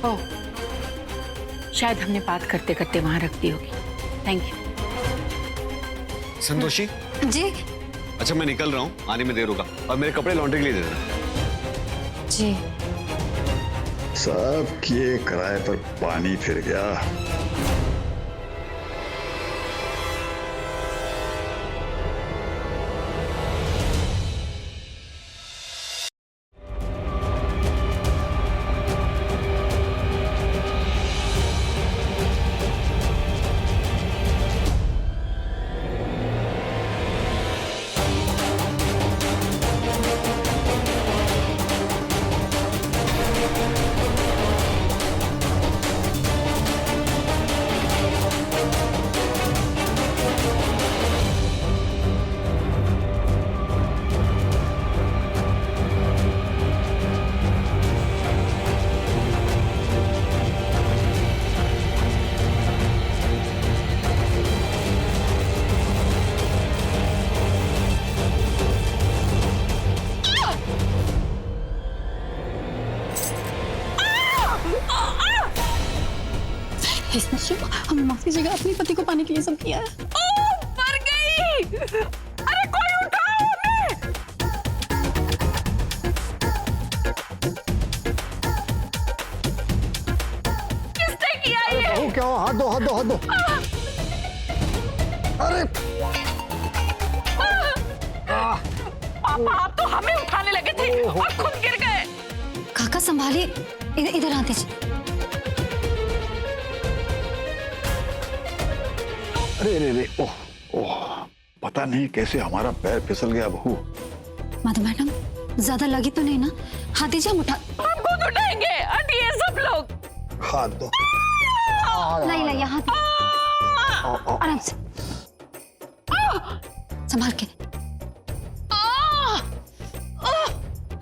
ओह, शायद हमने बात करते करते वहां रख दी होगी। Thank you. संतोषी जी अच्छा मैं निकल रहा हूँ, आने में देर होगा और मेरे कपड़े लॉन्ड्री के लिए दे देना। जी। सब किए किराए पर पानी फिर गया। हम माफ कीजिएगा, अपने पति को पाने के लिए सब किया है। ओह, मर गई। अरे कोई उठाओ उन्हें। किसने किया ये? बहू क्या हो? हाथ दो हाथ दो हाथ दो। अरे पापा आप तो हमें उठाने लगे थे और खुद गिर गए। काका संभालिए, इधर आते जी। अरे अरे अरे ओह ओह, पता नहीं कैसे हमारा पैर फिसल गया बहू। मधु मैडम ज्यादा लगी तो नहीं ना? हाथ दीजिए, हम उठा। हम खुद उठाएंगे। हटिए सब लोग। हाथ दो। नहीं नहीं, यहाँ आराम से संभाल के।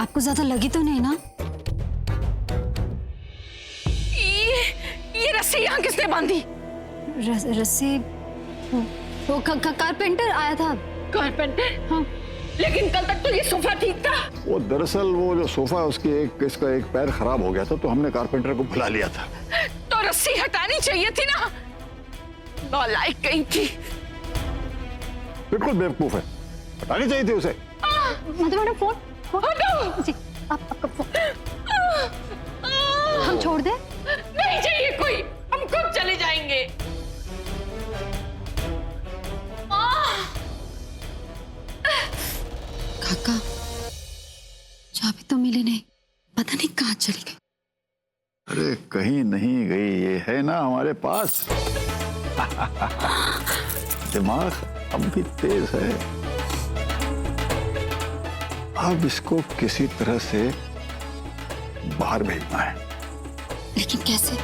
आपको ज्यादा लगी तो नहीं ना? ये रस्सी यहाँ किसने बांधी? रस्सी वो कारपेंटर आया था। कारपेंटर? हाँ। लेकिन कल तक तो ये सोफा ठीक था। वो दरअसल वो जो सोफा है उसकी इसका एक पैर खराब हो गया था तो हमने कारपेंटर को बुला लिया था। तो रस्सी हटानी चाहिए थी ना। नालायक कहीं थी। बिल्कुल बेवकूफ है, हटानी चाहिए थी उसे। मधु मैडम फोन हटाओ। जी, आपका फोन हम छोड़ दें? नहीं चाहिए कोई, हम खुद चले जाएंगे। काका चाबी तो मिली नहीं, पता नहीं कहाँ चली गई। अरे कहीं नहीं गई, ये है ना हमारे पास। दिमाग अब भी तेज है। अब इसको किसी तरह से बाहर भेजना है। लेकिन कैसे?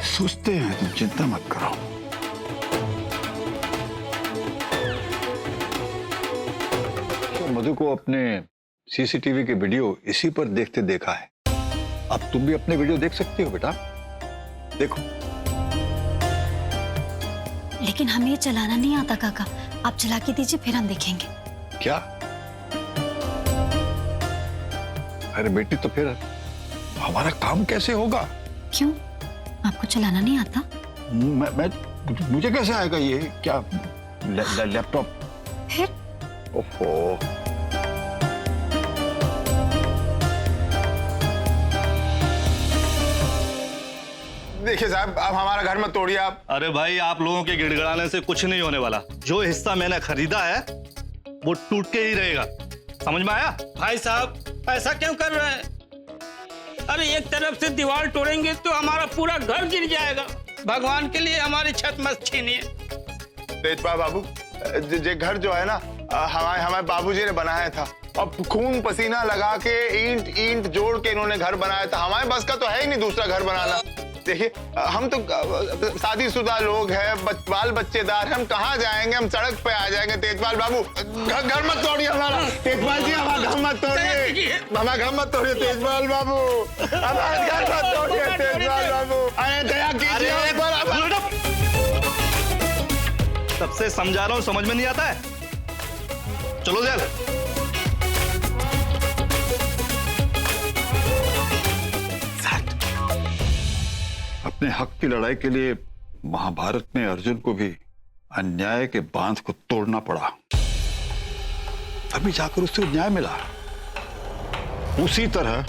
सोचते हैं, तुम चिंता मत करो। मधु को अपने सीसीटीवी के वीडियो इसी पर देखते देखा है। अब तुम भी अपने वीडियो देख सकती हो बेटा, देखो। लेकिन हमें ये चलाना नहीं आता काका, आप चला के दीजिए फिर हम देखेंगे। क्या? अरे बेटी तो फिर हमारा काम कैसे होगा? क्यों, आपको चलाना नहीं आता? मैं मुझे कैसे आएगा ये? क्या लैपटॉप? फिर? ओहो, देखिए साहब, आप हमारा घर मत तोड़िए आप। अरे भाई, आप लोगों के गिड़गिड़ाने से कुछ नहीं होने वाला। जो हिस्सा मैंने खरीदा है वो टूट के ही रहेगा, समझ में आया? भाई साहब ऐसा क्यों कर रहे हैं? अरे एक तरफ से दीवार तोड़ेंगे तो हमारा पूरा घर गिर जाएगा। भगवान के लिए हमारी छत मत छीनिए। तेजपाल बाबू, ये घर जो है ना हमारे बाबूजी ने बनाया था। अब खून पसीना लगा के ईंट ईंट जोड़ के इन्होंने घर बनाया था। हमारे बस का तो है ही नहीं दूसरा घर बनाना। देखिए, हम तो शादीशुदा लोग हैं, बाल बच्चेदार, हम कहाँ जाएंगे? हम सड़क पे आ जाएंगे। तेजपाल बाबू, घर मत तोड़िए हमारा। तेजपाल जी, हमारा घर मत तोड़िए, हमारा घर मत तोड़िए। तेजपाल बाबू, हमारा घर मत तोड़िए। तेजपाल बाबू, अरे दया कीजिए। सबसे समझा रहा हूँ, समझ में नहीं आता है? चलो जेल। अपने हक की लड़ाई के लिए महाभारत में अर्जुन को भी अन्याय के बांध को तोड़ना पड़ा, तभी जाकर उसे न्याय मिला। उसी तरह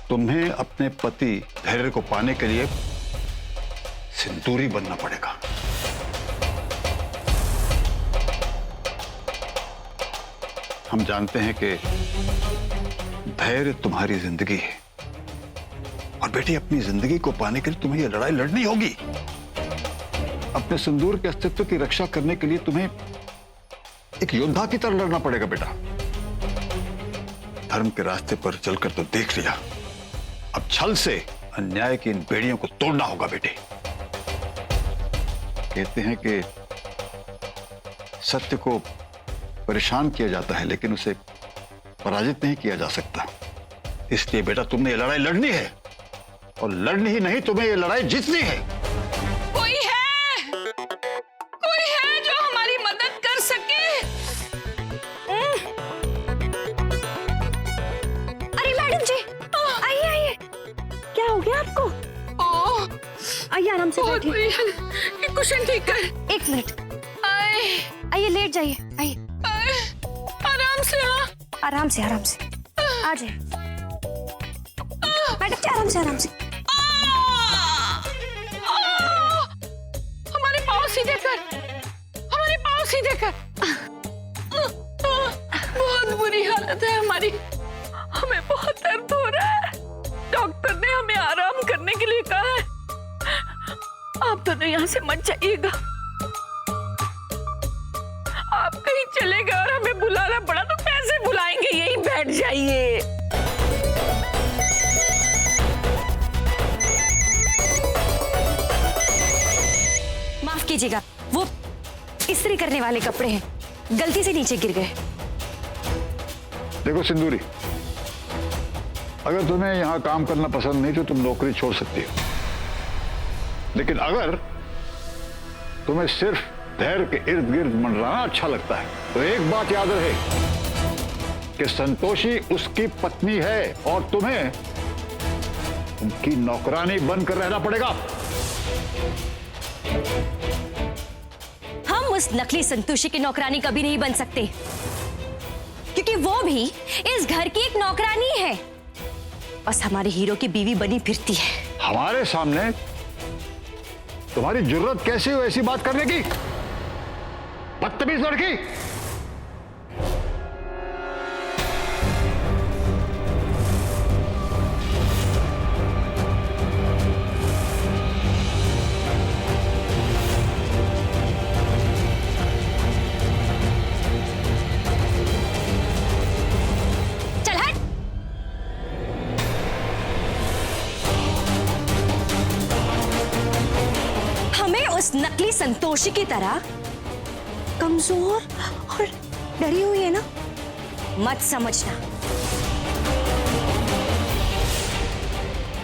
तुम्हें अपने पति धैर्य को पाने के लिए सिंदूरी बनना पड़ेगा। हम जानते हैं कि धैर्य तुम्हारी जिंदगी है और बेटी, अपनी जिंदगी को पाने के लिए तुम्हें यह लड़ाई लड़नी होगी। अपने सिंदूर के अस्तित्व की रक्षा करने के लिए तुम्हें एक योद्धा की तरह लड़ना पड़ेगा बेटा। धर्म के रास्ते पर चलकर तो देख लिया, अब छल से अन्याय की इन बेड़ियों को तोड़ना होगा बेटे। कहते हैं कि सत्य को परेशान किया जाता है लेकिन उसे पराजित नहीं किया जा सकता। इसलिए बेटा तुमने ये लड़ाई लड़नी है और लड़नी ही नहीं, तुम्हें ये लड़ाई जीतनी है। कोई है जो हमारी मदद कर सके? अरे मैडम जी, आइए आइए। क्या हो गया आपको? आइए आराम से बैठिए। ये कुशन ठीक कर। 1 मिनट। आइए लेट जाइए। आइए आराम से। हाँ, आराम से आ जाइए मैडम जी, आराम से। हमारे पाँव सीधे कर। बहुत बुरी हालत है हमारी, हमें बहुत दर्द हो रहा है। डॉक्टर ने हमें आराम करने के लिए कहा है। आप दोनों यहाँ से मत जाइएगा। आप कहीं चले गए और हमें बुलाना पड़ा तो कैसे बुलाएंगे? यहीं बैठ जाइए। माफ कीजिएगा, वो इस्त्री करने वाले कपड़े हैं, गलती से नीचे गिर गए। देखो सिंदूरी, अगर तुम्हें यहां काम करना पसंद नहीं तो तुम नौकरी छोड़ सकती हो, लेकिन अगर तुम्हें सिर्फ धैर्य के इर्द गिर्द मंडराना अच्छा लगता है तो एक बात याद रहे कि संतोषी उसकी पत्नी है और तुम्हें उनकी नौकरानी बनकर रहना पड़ेगा। हम उस नकली संतोषी की नौकरानी कभी नहीं बन सकते, क्योंकि वो भी इस घर की एक नौकरानी है, बस हमारे हीरो की बीवी बनी फिरती है। हमारे सामने तुम्हारी जुर्रत कैसी हो ऐसी बात करने की, बदतमीज लड़की। चल हट। हमें उस नकली संतोषी की तरह कमजोर और डरी हुई है ना, मत समझना।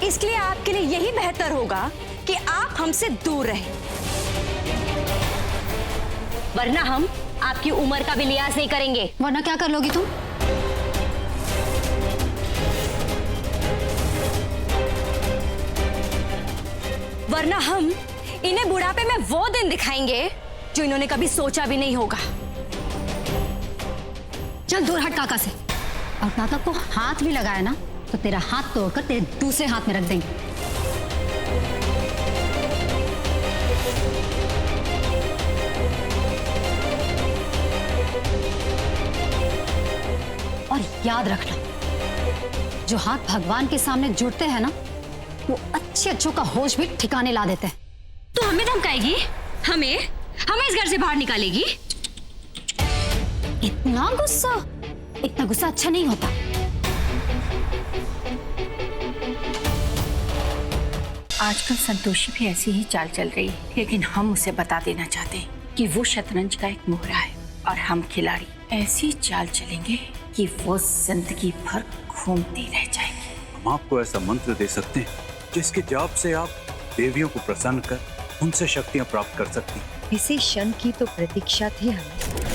इसलिए आपके लिए यही बेहतर होगा कि आप हमसे दूर रहें, वरना हम आपकी उम्र का भी लिहाज नहीं करेंगे। वरना क्या कर लोगी तुम? वरना हम इन्हें बुढ़ापे में वो दिन दिखाएंगे जो इन्होंने कभी सोचा भी नहीं होगा। चल दूर हट काका से, और काका को हाथ भी लगाया ना तो तेरा हाथ तोड़कर तेरे दूसरे हाथ में रख देंगे। और याद रखना, जो हाथ भगवान के सामने जुड़ते हैं ना, वो अच्छे अच्छों का होश भी ठिकाने ला देते हैं। तो हमें धमकाएगी? हमें इस घर से बाहर निकालेगी? इतना गुस्सा अच्छा नहीं होता। आजकल संतोषी भी ऐसी ही चाल चल रही है, लेकिन हम उसे बता देना चाहते हैं कि वो शतरंज का एक मोहरा है और हम खिलाड़ी। ऐसी चाल चलेंगे कि वो जिंदगी भर घूमती रह जाएगी। हम आपको ऐसा मंत्र दे सकते हैं जिसके जाप से आप देवियों को प्रसन्न कर उनसे शक्तियां प्राप्त कर सकती हैं। इसी क्षण की तो प्रतीक्षा थी हमें।